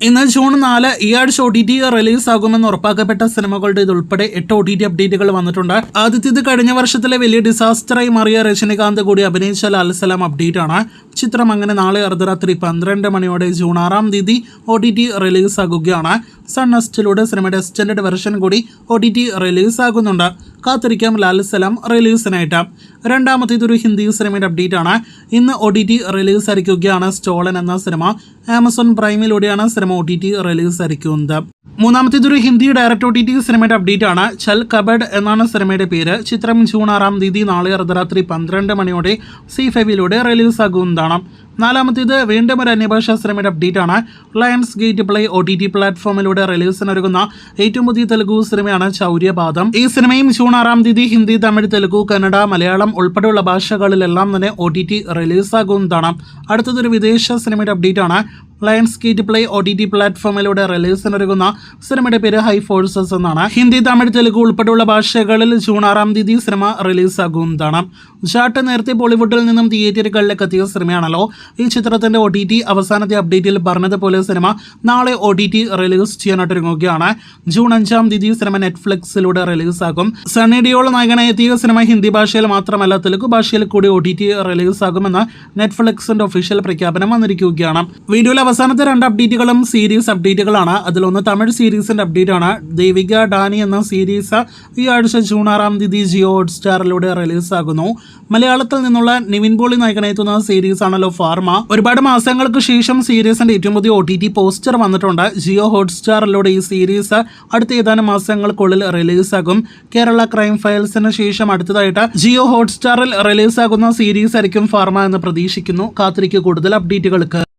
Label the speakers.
Speaker 1: ഇന്ന് ജൂൺ 4 ഈ ആഴ്ച OTT റിലീസ് ആകുമെന്ന് ഉറപ്പാക്കപ്പെട്ട സിനിമകളുടെ ഇതുൾപ്പെടെ 8 OTT അപ്ഡേറ്റുകൾ വന്നിട്ടുണ്ട്. ആദ്യത്തേത് കഴിഞ്ഞ വർഷത്തിലെ വലിയ ഡിസാസ്റ്ററായി മാറിയ രജനികാന്ത് കൂടി അഭിനയിച്ച ലാൽസലാം അപ്ഡേറ്റ് ആണ്. ചിത്രം അങ്ങനെ നാളെ അർദ്ധരാത്രി 12 മണിയോടെ ജൂൺ 6-ാം തീയതി OTT റിലീസ് ആകുകയാണ്. സൺ നെക്സ്റ്റിലൂടെ സിനിമയുടെ എക്സ്റ്റൻഡഡ് വെർഷൻ കൂടി OTT റിലീസ് ആകുന്നുണ്ട്. കാത്തിരിക്കാം ലാൽസലാം റിലീസിനായിട്ട്. രണ്ടാമത്തേത് ഒരു ഹിന്ദി സിനിമയുടെ അപ്ഡേറ്റ് ആണ്. ഇന്ന് OTT റിലീസ് ആയിരിക്കുകയാണ് സ്റ്റോളൻ എന്ന സിനിമ. ആമസോൺ പ്രൈമിലൂടെയാണ് സിനിമ OTT റിലീസ് ആയിരിക്കുന്നത്. മൂന്നാമത്തേതൊരു ഹിന്ദി ഡയറക്റ്റ് OTT സിനിമയുടെ അപ്ഡേറ്റ് ആണ്. ചൽ കബഡ് എന്നാണ് സിനിമയുടെ പേര്. ചിത്രം ജൂൺ 6-ാം തീയതി നാളെ അർദ്ധരാത്രി 12 മണിയോടെ C5ലൂടെ റിലീസ് ആകുന്നതാണ്. നാലാമത്തേത് വീണ്ടും ഒരു അന്യഭാഷാ സിനിമയുടെ അപ്ഡേറ്റ് ആണ്. ലയൺസ് ഗേറ്റ് പ്ലേ OTT പ്ലാറ്റ്ഫോമിലൂടെ റിലീസിനൊരുങ്ങുന്ന ഏറ്റവും പുതിയ തെലുഗു സിനിമയാണ് ചൗര്യപാദം. ഈ സിനിമയും ജൂൺ 6-ാം തീയതി ഹിന്ദി, തമിഴ്, തെലുഗു, കന്നഡ, മലയാളം ഉൾപ്പെടെയുള്ള ഭാഷകളിലെല്ലാം തന്നെ OTT റിലീസാകുന്നതാണ്. അടുത്തതൊരു വിദേശ സിനിമയുടെ അപ്ഡേറ്റ് ആണ്. ലയൺസ് ഗേറ്റ് പ്ലേ OTT പ്ലാറ്റ്ഫോമിലൂടെ റിലീസിനൊരുങ്ങുന്ന സിനിമയുടെ പേര് ഹൈ ഫോഴ്സസ് എന്നാണ്. ഹിന്ദി, തമിഴ്, തെലുഗു ഉൾപ്പെടെയുള്ള ഭാഷകളിൽ ജൂൺ 6-ാം തീയതി സിനിമ റിലീസാകുന്നതാണ്. ജാട്ട് നേരത്തെ ബോളിവുഡിൽ നിന്നും തിയേറ്ററുകളിലേക്ക് എത്തിയ സിനിമയാണല്ലോ. ഈ ചിത്രത്തിന്റെ OTT അവസാനത്തെ അപ്ഡേറ്റിൽ പറഞ്ഞതുപോലെ സിനിമ നാളെ OTT റിലീസ് ചെയ്യാനായിട്ടിറങ്ങുകയാണ്. ജൂൺ 5-ാം തീയതി സിനിമ നെറ്റ്ഫ്ലിക്സിലൂടെ റിലീസാകും. സണ്ണി ഡിയോൾ നായകനായി എത്തിയ സിനിമ ഹിന്ദി ഭാഷയിൽ മാത്രമല്ല തെലുഗു ഭാഷയിൽ കൂടി OTT റിലീസാകുമെന്ന് നെറ്റ്ഫ്ലിക്സിന്റെ ഒഫീഷ്യൽ പ്രഖ്യാപനം വന്നിരിക്കുകയാണ്. വീഡിയോയിൽ അവസാനത്തെ 2 അപ്ഡേറ്റുകളും സീരീസ് അപ്ഡേറ്റുകളാണ്. അതിലൊന്ന് തമിഴ് സീരീസിന്റെ അപ്ഡേറ്റ് ആണ്. ദേവിക ഡാനി എന്ന സീരീസ് ഈ ആഴ്ച ജൂൺ 6-ാം തീയതി ജിയോ ഹോട്ട്സ്റ്റാറിലൂടെ റിലീസാകുന്നു. മലയാളത്തിൽ നിന്നുള്ള നിവിൻ പോളി നായകനെത്തുന്ന സീരീസ് ആണല്ലോ ഫാർമ. ഒരുപാട് മാസങ്ങൾക്ക് ശേഷം സീരീസിന്റെ ഏറ്റവും പുതിയ OTT പോസ്റ്റർ വന്നിട്ടുണ്ട്. ജിയോ ഹോട്ട്സ്റ്റാറിലൂടെ ഈ സീരീസ് അടുത്ത ഏതാനും മാസങ്ങൾക്കുള്ളിൽ റിലീസാകും. കേരള ക്രൈം ഫയൽസിന് ശേഷം അടുത്തതായിട്ട് ജിയോ ഹോട്ട്സ്റ്റാറിൽ റിലീസാകുന്ന സീരീസ് ആയിരിക്കും ഫാർമ എന്ന് പ്രതീക്ഷിക്കുന്നു. കാത്തിരിക്കുക കൂടുതൽ അപ്ഡേറ്റുകൾക്ക്.